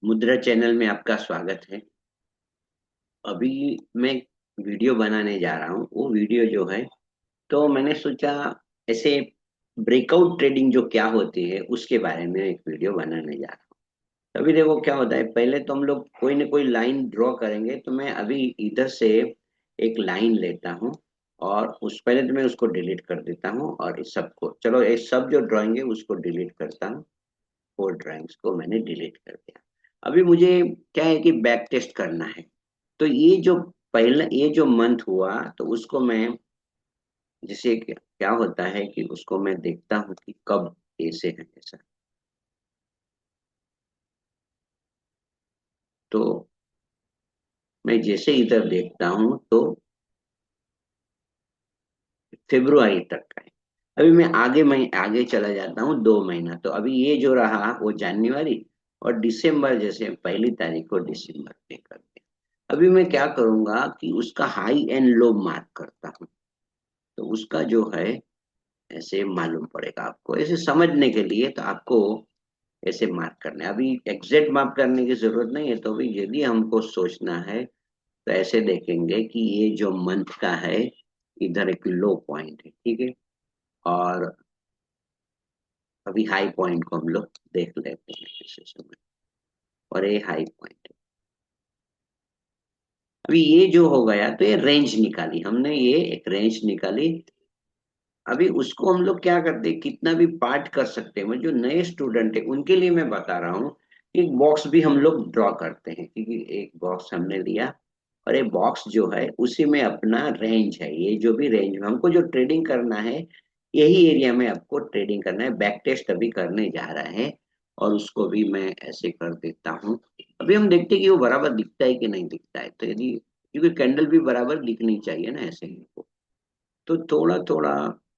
मुद्रा चैनल में आपका स्वागत है। अभी मैं वीडियो बनाने जा रहा हूँ। वो वीडियो जो है, तो मैंने सोचा ऐसे ब्रेकआउट ट्रेडिंग जो क्या होती है उसके बारे में एक वीडियो बनाने जा रहा हूँ। अभी देखो क्या होता है, पहले तो हम लोग कोई ना कोई लाइन ड्रॉ करेंगे। तो मैं अभी इधर से एक लाइन लेता हूँ और उस पहले तो मैं उसको डिलीट कर देता हूँ, और इस सबको, चलो ये सब जो ड्राइंग है उसको डिलीट करता हूँ। फोर ड्राइंग्स को मैंने डिलीट कर दिया। अभी मुझे क्या है कि बैक टेस्ट करना है। तो ये जो पहला ये जो मंथ हुआ, तो उसको मैं, जैसे क्या होता है कि उसको मैं देखता हूँ कि कब ऐसे है ऐसा। तो मैं जैसे इधर देखता हूँ तो फेब्रुआरी तक का है। अभी मैं आगे चला जाता हूँ 2 महीना। तो अभी ये जो रहा वो जनवरी और दिसंबर, जैसे पहली तारीख को दिसंबर पे करते हैं। अभी मैं क्या करूंगा कि उसका हाई एंड लो मार्क करता हूँ। तो उसका जो है ऐसे मालूम पड़ेगा आपको, ऐसे समझने के लिए तो आपको ऐसे मार्क करना है। अभी एग्जैक्ट मार्क करने की जरूरत नहीं है। तो अभी यदि हमको सोचना है तो ऐसे देखेंगे कि ये जो मंथ का है, इधर एक लो पॉइंट है, ठीक है। और अभी हाई पॉइंट को हम लोग देख लेते हैं इस समय। और ये हाई पॉइंट है। अभी ये जो हो गया, तो ये रेंज निकाली हमने, ये एक रेंज निकाली। अभी उसको हम लोग क्या करते हैं, कितना भी पार्ट कर सकते हैं। जो नए स्टूडेंट है उनके लिए मैं बता रहा हूँ, एक बॉक्स भी हम लोग ड्रॉ करते हैं, क्योंकि एक बॉक्स हमने लिया और ये बॉक्स जो है उसी में अपना रेंज है। ये जो भी रेंज में हमको जो ट्रेडिंग करना है, यही एरिया में आपको ट्रेडिंग करना है। बैक टेस्ट अभी करने जा रहा है और उसको भी मैं ऐसे कर देता हूँ। अभी हम देखते हैं कि वो बराबर दिखता है कि नहीं दिखता है। तो यदि, क्योंकि कैंडल भी बराबर दिखनी चाहिए ना ऐसे ही, तो थोड़ा थोड़ा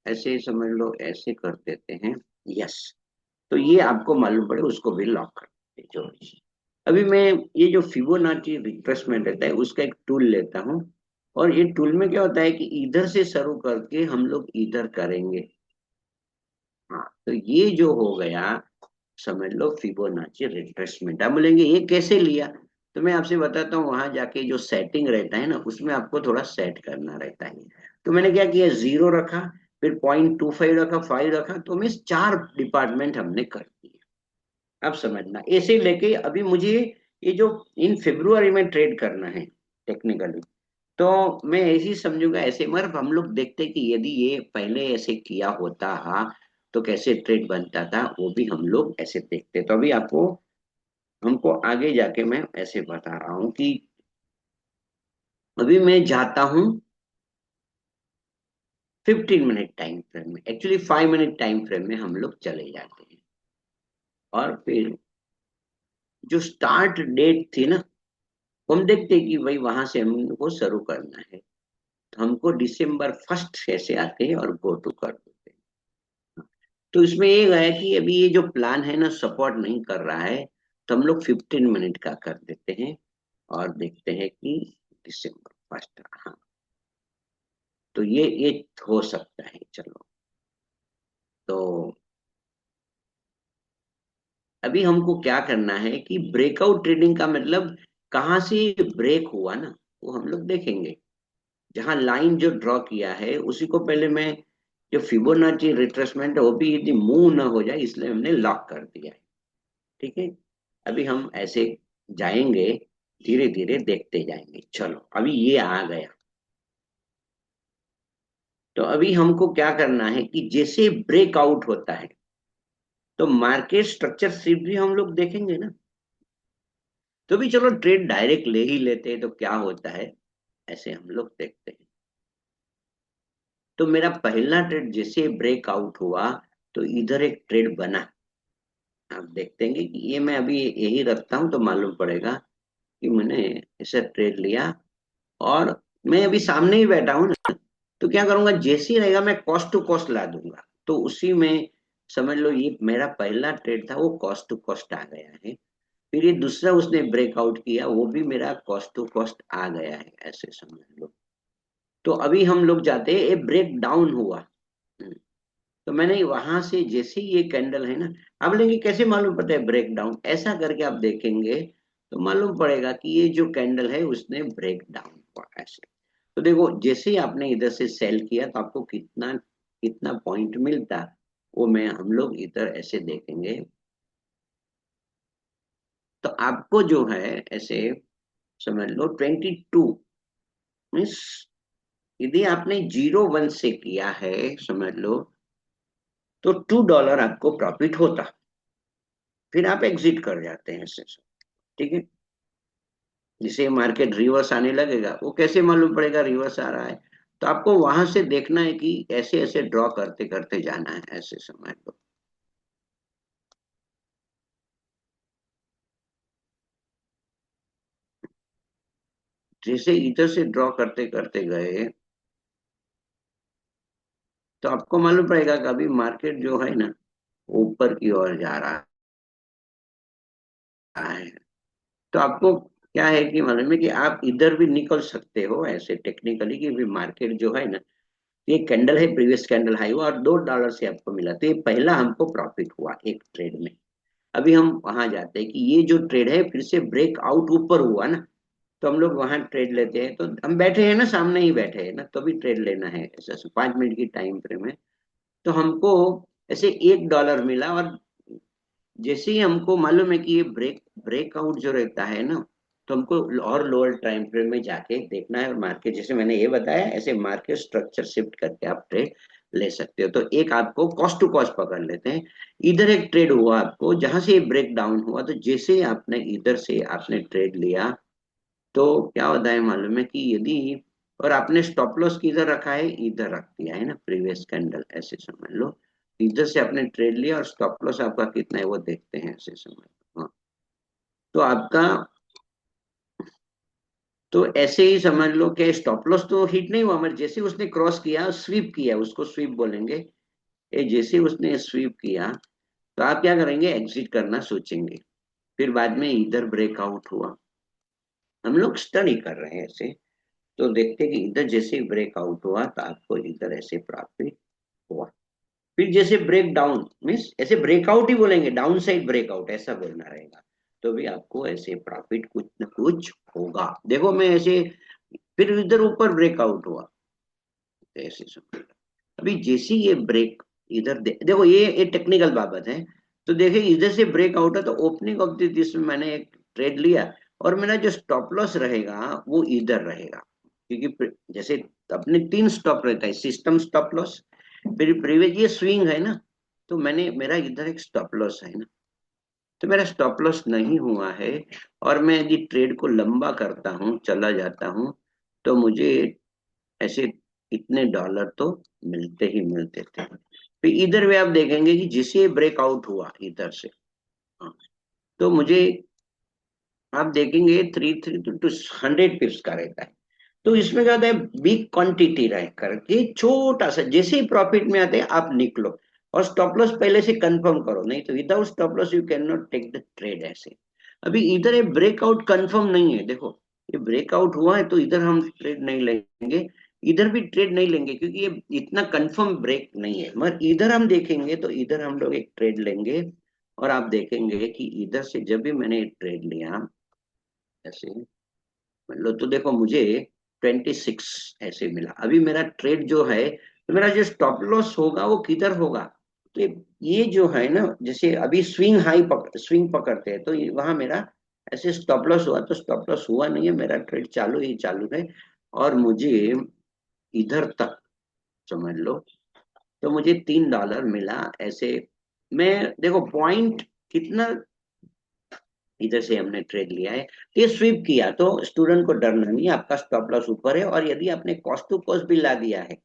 ऐसे समझ लो, ऐसे कर देते हैं। यस। तो ये आपको मालूम पड़े उसको भी लॉक कर देते हैं, जो भी। अभी मैं ये जो फिबोनाची रिट्रेसमेंट रहता है उसका एक टूल लेता हूँ। और ये टूल में क्या होता है कि इधर से शुरू करके हम लोग इधर करेंगे। हाँ, तो ये जो हो गया, समझ लो फिबोनाची रिट्रेसमेंट। आप बोलेंगे ये कैसे लिया, तो मैं आपसे बताता हूँ। वहां जाके जो सेटिंग रहता है ना, उसमें आपको थोड़ा सेट करना रहता है। तो मैंने क्या किया, 0 रखा, फिर 0.25 रखा, 5 रखा, तो मैं 4 डिपार्टमेंट हमने कर दिए। अब समझना, ऐसे लेके अभी मुझे ये जो इन फेब्रुआरी में ट्रेड करना है टेक्निकली, तो मैं ऐसे ही समझूंगा ऐसे। मगर हम लोग देखते कि यदि ये पहले ऐसे किया होता, हाँ, तो कैसे ट्रेड बनता था, वो भी हम लोग ऐसे देखते। तो अभी आपको, हमको आगे जाके मैं ऐसे बता रहा हूँ कि अभी मैं जाता हूँ 15 मिनट टाइम फ्रेम में। एक्चुअली 5 मिनट टाइम फ्रेम में हम लोग चले जाते हैं। और फिर जो स्टार्ट डेट थी ना, हम देखते हैं कि भाई वहां से हमको शुरू करना है। तो हमको दिसंबर 1 ऐसे आते हैं और गो टू कर देते हैं। तो इसमें ये है कि अभी ये जो प्लान है ना, सपोर्ट नहीं कर रहा है। तो हम लोग 15 मिनट का कर देते हैं और देखते हैं कि दिसंबर 1। हाँ, तो ये हो सकता है। चलो, तो अभी हमको क्या करना है कि ब्रेकआउट ट्रेडिंग का मतलब कहाँ से ब्रेक हुआ ना, वो हम लोग देखेंगे। जहां लाइन जो ड्रॉ किया है उसी को पहले मैं, जो फिबोनाची रिट्रेसमेंट है वो भी यदि मूव ना हो जाए, इसलिए हमने लॉक कर दिया है। ठीक है। अभी हम ऐसे जाएंगे, धीरे धीरे देखते जाएंगे। चलो, अभी ये आ गया। तो अभी हमको क्या करना है कि जैसे ब्रेकआउट होता है, तो मार्केट स्ट्रक्चर शिफ्ट भी हम लोग देखेंगे ना। तो भी चलो, ट्रेड डायरेक्ट ले ही लेते हैं तो क्या होता है, ऐसे हम लोग देखते हैं। तो मेरा पहला ट्रेड जैसे ब्रेकआउट हुआ, तो इधर एक ट्रेड बना। आप देखते हैं कि ये मैं अभी यही रखता हूं, तो मालूम पड़ेगा कि मैंने ऐसा ट्रेड लिया। और मैं अभी सामने ही बैठा हूं ना, तो क्या करूंगा, जैसे ही रहेगा मैं कॉस्ट टू कॉस्ट ला दूंगा। तो उसी में समझ लो, ये मेरा पहला ट्रेड था, वो कॉस्ट टू कॉस्ट आ गया है। फिर ये दूसरा उसने ब्रेकआउट किया, वो भी मेरा कॉस्ट टू कॉस्ट आ गया है, ऐसे समझ लो। तो अभी हम लोग जाते हैं, ये ब्रेक डाउन हुआ। तो मैंने वहां से जैसे ही ये कैंडल है ना, अब लेंगे कैसे मालूम पड़ता है ब्रेक डाउन, ऐसा करके आप देखेंगे तो मालूम पड़ेगा कि ये जो कैंडल है उसने ब्रेक डाउन हुआ ऐसे। तो देखो जैसे ही आपने इधर से सेल किया तो आपको कितना कितना पॉइंट मिलता, वो मैं हम लोग इधर ऐसे देखेंगे। तो आपको जो है ऐसे समझ लो 22 मीन्स, यदि आपने 01 से किया है समझ लो, तो $2 आपको प्रॉफिट होता, फिर आप एग्जिट कर जाते हैं इससे। ठीक है, जिसे मार्केट रिवर्स आने लगेगा, वो कैसे मालूम पड़ेगा रिवर्स आ रहा है, तो आपको वहां से देखना है कि ऐसे ऐसे ड्रॉ करते करते जाना है ऐसे समझ लो। जैसे इधर से ड्रॉ करते करते गए तो आपको मालूम पड़ेगा कि अभी मार्केट जो है ना ऊपर की ओर जा रहा है। तो आपको क्या है कि मालूम है कि आप इधर भी निकल सकते हो ऐसे टेक्निकली, कि भी मार्केट जो है ना, ये कैंडल है, प्रीवियस कैंडल हाई हुआ और $2 से आपको मिला, तो ये पहला हमको प्रॉफिट हुआ एक ट्रेड में। अभी हम वहां जाते हैं कि ये जो ट्रेड है फिर से ब्रेक आउट ऊपर हुआ ना, तो हम लोग वहां ट्रेड लेते हैं। तो हम बैठे हैं ना, सामने ही बैठे हैं ना, तो भी ट्रेड लेना है ऐसा 5 मिनट की टाइम फ्रेम है। तो हमको ऐसे $1 मिला, और जैसे ही हमको मालूम है कि ये ब्रेकआउट जो रहता है ना, तो हमको और लोअर टाइम फ्रेम में जाके देखना है। और मार्केट जैसे मैंने ये बताया, ऐसे मार्केट स्ट्रक्चर शिफ्ट करके आप ट्रेड ले सकते हो। तो एक आपको कॉस्ट टू कॉस्ट पकड़ लेते हैं। इधर एक ट्रेड हुआ आपको जहां से ये ब्रेक डाउन हुआ, तो जैसे ही आपने इधर से आपने ट्रेड लिया, तो क्या होता है मालूम है कि यदि, और आपने स्टॉप लॉस किधर रखा है, इधर रख दिया है ना प्रीवियस कैंडल ऐसे समझ लो। इधर से आपने ट्रेड लिया और स्टॉप लॉस आपका कितना है वो देखते हैं ऐसे समझ लो। हाँ, तो आपका, तो ऐसे ही समझ लो कि स्टॉप लॉस तो हिट नहीं हुआ, मगर जैसे उसने क्रॉस किया, स्वीप किया, उसको स्वीप बोलेंगे। ये जैसे उसने स्वीप किया, तो आप क्या करेंगे, एग्जिट करना सोचेंगे। फिर बाद में इधर ब्रेकआउट हुआ, हम लोग स्टडी कर रहे हैं ऐसे। तो देखते कि इधर जैसे ब्रेकआउट हुआ तो आपको इधर ऐसे प्रॉफिट हुआ। फिर जैसे ब्रेक डाउन मीन्स ऐसे ब्रेकआउट ही बोलेंगे, डाउन साइड ब्रेकआउट ऐसा बोलना रहेगा, तो भी आपको ऐसे प्रॉफिट कुछ न कुछ होगा। देखो मैं ऐसे, फिर इधर ऊपर ब्रेकआउट हुआ, तो ऐसे समझ। अभी जैसे ये ब्रेक इधर देखो, ये टेक्निकल बाबत है। तो देखिए इधर से ब्रेकआउट है, तो ओपनिंग ऑफ दिस में मैंने एक ट्रेड लिया, और मेरा जो स्टॉप लॉस रहेगा वो इधर रहेगा, क्योंकि जैसे अपने 3 स्टॉप रहता है, सिस्टम स्टॉप लॉस, फिर प्रीवियस ये स्विंग है ना, तो मैंने मेरा इधर एक स्टॉप लॉस है ना, तो मेरा स्टॉप लॉस नहीं हुआ है, और मैं यदि ट्रेड को लंबा करता हूँ चला जाता हूँ, तो मुझे ऐसे इतने डॉलर तो मिलते ही मिलते थे। फिर इधर भी आप देखेंगे कि जिसे ब्रेकआउट हुआ इधर से, हाँ, तो मुझे आप देखेंगे 3 3 टू 100 पिप्स का रहता है। तो इसमें क्या होता है, बिग क्वांटिटी रह करके छोटा सा, जैसे ही प्रॉफिट में आते हैं आप निकलो, और स्टॉप लॉस पहले से कंफर्म करो, नहीं तो without stop loss you can not take the trade ऐसे। अभी इधर ये ब्रेकआउट कंफर्म नहीं है, देखो ये ब्रेकआउट हुआ है, तो इधर हम ट्रेड नहीं लेंगे, इधर भी ट्रेड नहीं लेंगे, क्योंकि ये इतना कंफर्म ब्रेक नहीं है। मगर इधर हम देखेंगे तो इधर हम लोग एक ट्रेड लेंगे, और आप देखेंगे कि इधर से जब भी मैंने ट्रेड लिया ऐसे, मतलब तो देखो मुझे 26 ऐसे मिला। अभी मेरा ट्रेड जो है, तो मेरा जो स्टॉप लॉस होगा वो किधर होगा, तो ये जो है ना, जैसे अभी स्विंग पकड़ते हैं, तो वहां मेरा ऐसे स्टॉप लॉस हुआ, तो स्टॉप लॉस हुआ नहीं है, मेरा ट्रेड चालू ही चालू है। और मुझे इधर तक समझ लो, तो मुझे $3 मिला ऐसे। मैं देखो पॉइंट कितना, इधर से हमने ट्रेड लिया है, तो ये स्वीप किया, तो स्टूडेंट को डरना नहीं है, आपका स्टॉप लॉस ऊपर है, और यदि आपने कॉस्ट टू कॉस्ट भी ला दिया है,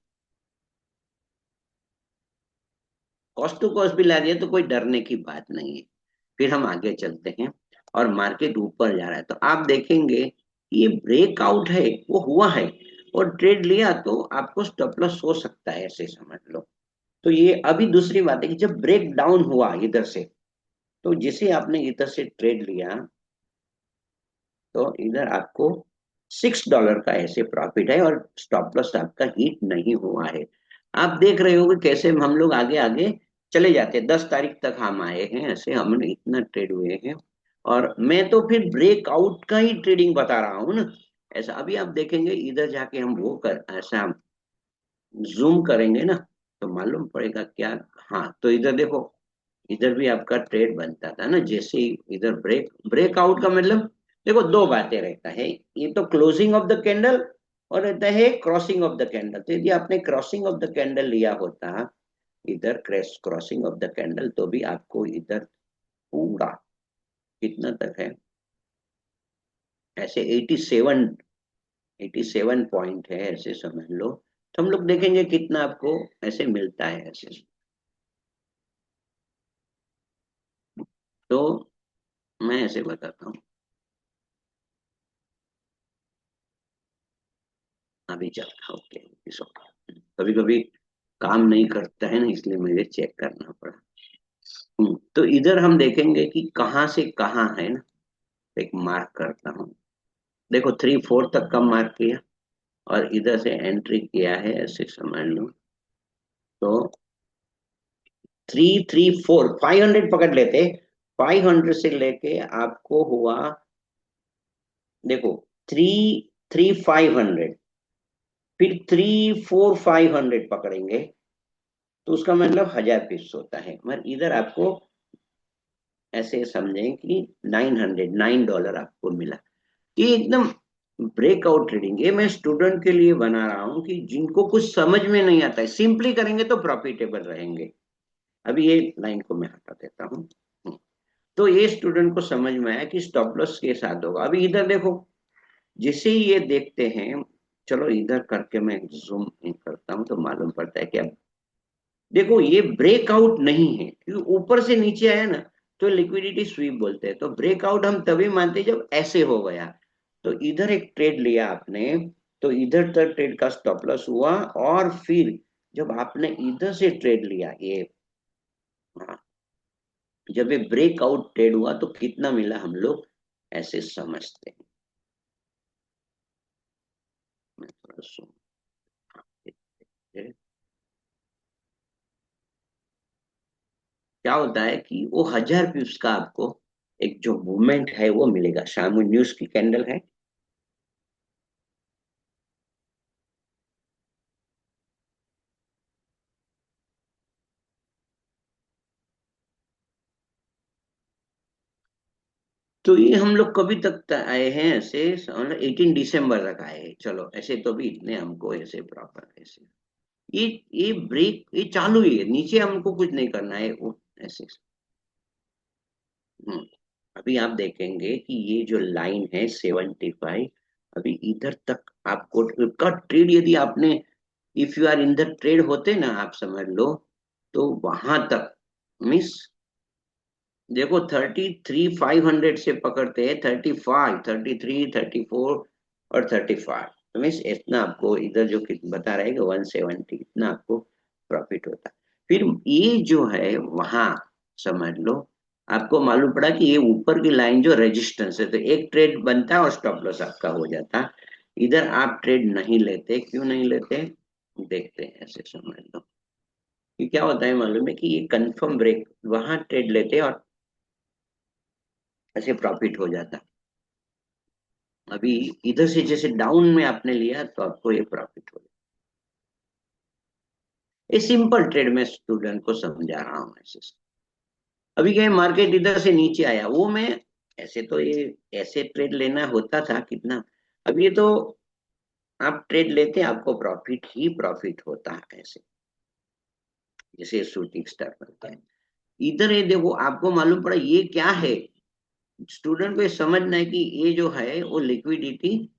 कॉस्ट टू कॉस्ट भी ला दिया, तो कोई डरने की बात नहीं है। फिर हम आगे चलते हैं, और मार्केट ऊपर जा रहा है, तो आप देखेंगे ये ब्रेकआउट है वो हुआ है, और ट्रेड लिया, तो आपको स्टॉप लॉस हो सकता है ऐसे समझ लो। तो ये अभी दूसरी बात है कि जब ब्रेक डाउन हुआ इधर से, तो जिसे आपने इधर से ट्रेड लिया, तो इधर आपको $6 का ऐसे प्रॉफिट है, और स्टॉप लॉस आपका हिट नहीं हुआ है। आप देख रहे हो कि कैसे हम लोग आगे आगे चले जाते हैं। 10 तारीख तक हम आए हैं, ऐसे हमने इतना ट्रेड हुए हैं। और मैं तो फिर ब्रेकआउट का ही ट्रेडिंग बता रहा हूँ ना। ऐसा अभी आप देखेंगे, इधर जाके हम वो कर ऐसा जूम करेंगे ना, तो मालूम पड़ेगा क्या। हाँ, तो इधर देखो, इधर भी आपका ट्रेड बनता था ना, जैसे ही इधर ब्रेकआउट का मतलब, देखो दो बातें रहता है। ये तो क्लोजिंग ऑफ द कैंडल और रहता है क्रॉसिंग ऑफ द कैंडल। तो यदि आपने क्रॉसिंग ऑफ द कैंडल लिया होता, इधर क्रॉसिंग ऑफ द कैंडल, तो भी आपको इधर पूरा कितना तक है, ऐसे 87 पॉइंट है, ऐसे समझ लो। तो हम लोग देखेंगे कितना आपको ऐसे मिलता है ऐसे। तो मैं ऐसे बताता हूँ, अभी चलता हूँ। ओके, कभी कभी काम नहीं करता है ना, इसलिए मुझे चेक करना पड़ा। तो इधर हम देखेंगे कि कहाँ से कहाँ है ना। एक मार्क करता हूँ, देखो 3-4 तक का मार्क किया, और इधर से एंट्री किया है, ऐसे समझ लो। तो 334 500 पकड़ लेते। 500 से लेके आपको हुआ, देखो, 3-3-500, फिर 3-4-500 पकड़ेंगे, तो उसका मतलब 1000 पिप्स होता है। मगर इधर आपको ऐसे समझें कि $909 आपको मिला। ये एकदम ब्रेकआउट ट्रेडिंग, ये मैं स्टूडेंट के लिए बना रहा हूँ कि जिनको कुछ समझ में नहीं आता है, सिंपली करेंगे तो प्रॉफिटेबल रहेंगे। अभी ये लाइन को मैं हटा देता हूँ। तो ये स्टूडेंट को समझ में आया कि स्टॉप लॉस के साथ होगा। अभी इधर देखो, जैसे ही ये देखते हैं, चलो इधर करके मैं जूम इन करता हूँ, तो मालूम पड़ता है कि अब देखो ये ब्रेकआउट नहीं है, क्योंकि ऊपर से नीचे आया ना, तो लिक्विडिटी स्वीप बोलते हैं। तो ब्रेकआउट हम तभी मानते हैं जब ऐसे हो गया। तो इधर एक ट्रेड लिया आपने, तो इधर तक ट्रेड का स्टॉप लॉस हुआ, और फिर जब आपने इधर से ट्रेड लिया ये, हाँ, जब ये ब्रेकआउट ट्रेड हुआ तो कितना मिला हम लोग ऐसे समझते हैं। मैं थोड़ा सा क्या होता है कि वो 1000 पिप्स का आपको एक जो मूवमेंट है वो मिलेगा। शाम न्यूज की कैंडल है। तो ये हम लोग कभी तक आए हैं ऐसे, 18 दिसंबर तक आए हैं। चलो ऐसे तो भी इतने हमको ऐसे प्रॉपर ऐसे, ये ये ब्रेक ये चालू ही है, नीचे हमको कुछ नहीं करना है वो ऐसे। हम्म, अभी आप देखेंगे कि ये जो लाइन है 75, अभी इधर तक आपको का ट्रेड, यदि आपने if you are in the trade होते ना, आप समझ लो, तो वहां तक मिस, देखो 33 500 से पकड़ते हैं, 35 33 34 और 35, तो मीन्स इतना आपको इधर जो बता रहे 170, इतना आपको प्रॉफिट होता है। फिर ये जो है वहां समझ लो, आपको मालूम पड़ा कि ये ऊपर की लाइन जो रेजिस्टेंस है, तो एक ट्रेड बनता है और स्टॉप लॉस आपका हो जाता। इधर आप ट्रेड नहीं लेते, क्यों नहीं लेते, देखते हैं ऐसे समझ लो। कि क्या होता है मालूम है कि ये कंफर्म ब्रेक वहां ट्रेड लेते हैं, और ऐसे प्रॉफिट हो जाता। अभी इधर से जैसे डाउन में आपने लिया, तो आपको ये प्रॉफिट हो जाए। ये सिंपल ट्रेड में स्टूडेंट को समझा रहा हूँ ऐसे। अभी क्या है, मार्केट इधर से नीचे आया, वो मैं ऐसे तो ये ऐसे ट्रेड लेना होता था कितना। अब ये तो आप ट्रेड लेते हैं, आपको प्रॉफिट ही प्रॉफिट होता है ऐसे, जैसे शूटिंग स्टार बनता है। इधर ये देखो, आपको मालूम पड़ा ये क्या है। स्टूडेंट को ये समझना है कि ये जो है वो लिक्विडिटी,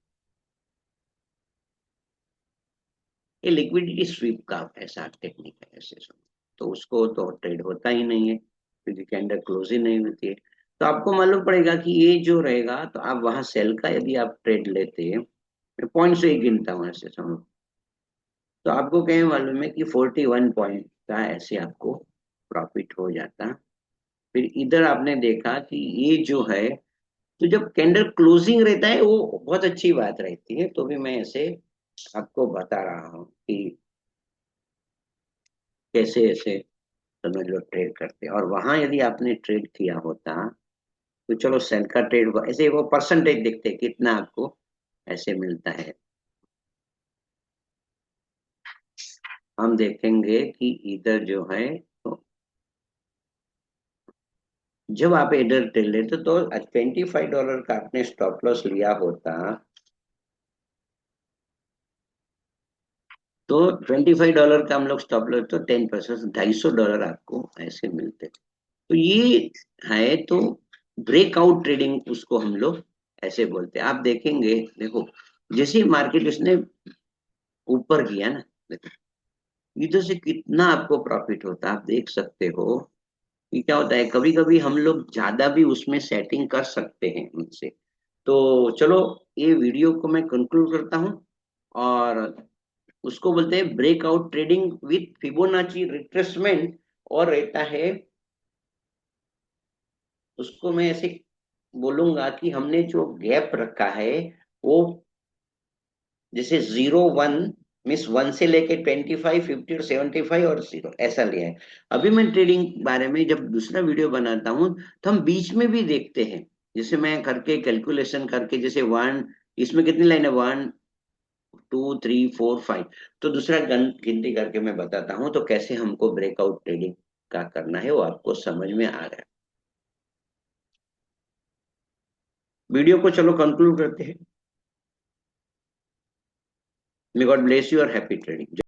ये लिक्विडिटी स्वीप का ऐसा टेक्निक है ऐसे समझो। तो उसको तो ट्रेड होता ही नहीं है, क्योंकि कैंडल क्लोज ही नहीं होती है। तो आपको मालूम पड़ेगा कि ये जो रहेगा, तो आप वहां सेल का यदि आप ट्रेड लेते हैं, मैं पॉइंट से ही गिनता हूँ ऐसे समझो। तो आपको क्या मालूम है कि 41 पॉइंट का ऐसे आपको प्रॉफिट हो जाता। फिर इधर आपने देखा कि ये जो है, तो जब कैंडल क्लोजिंग रहता है वो बहुत अच्छी बात रहती है। तो भी मैं ऐसे आपको बता रहा हूँ कि कैसे ऐसे समझ लो ट्रेड करते हैं। और वहां यदि आपने ट्रेड किया होता तो चलो सेल का ट्रेड हुआ, ऐसे वो परसेंटेज देखते हैं कितना आपको ऐसे मिलता है। हम देखेंगे कि इधर जो है, तो जब आप इधर ट्रेड लेते तो $25 का आपने स्टॉप लॉस लिया होता, तो $25 का हम लोग स्टॉप लॉस, तो 10% $250 आपको ऐसे मिलते। तो ये है तो ब्रेकआउट ट्रेडिंग उसको हम लोग ऐसे बोलते हैं। आप देखेंगे, देखो जैसे मार्केट इसने ऊपर किया ना, देखो इधर से कितना आपको प्रॉफिट होता है, आप देख सकते हो कि क्या होता है। कभी कभी हम लोग ज्यादा भी उसमें सेटिंग कर सकते हैं उनसे। तो चलो, ये वीडियो को मैं कंक्लूड करता हूँ, और उसको बोलते हैं breakout trading with Fibonacci retracement. और रहता है, उसको मैं ऐसे बोलूंगा कि हमने जो गैप रखा है वो जैसे 0 1, मीन्स 1 से लेके 25 50 और 75 और 0 ऐसा लिया है। अभी मैं ट्रेडिंग बारे में जब दूसरा वीडियो बनाता हूँ तो हम बीच में भी देखते हैं, जैसे मैं करके कैलकुलेशन करके, जैसे वन, इसमें कितनी लाइन है, 1 2 3 4 5, तो दूसरा गिनती करके मैं बताता हूँ तो कैसे हमको ब्रेकआउट ट्रेडिंग का करना है वो आपको समझ में आ रहा है। वीडियो को चलो कंक्लूड करते हैं। मे गॉड ब्लेस यू और हैप्पी ट्रेडिंग।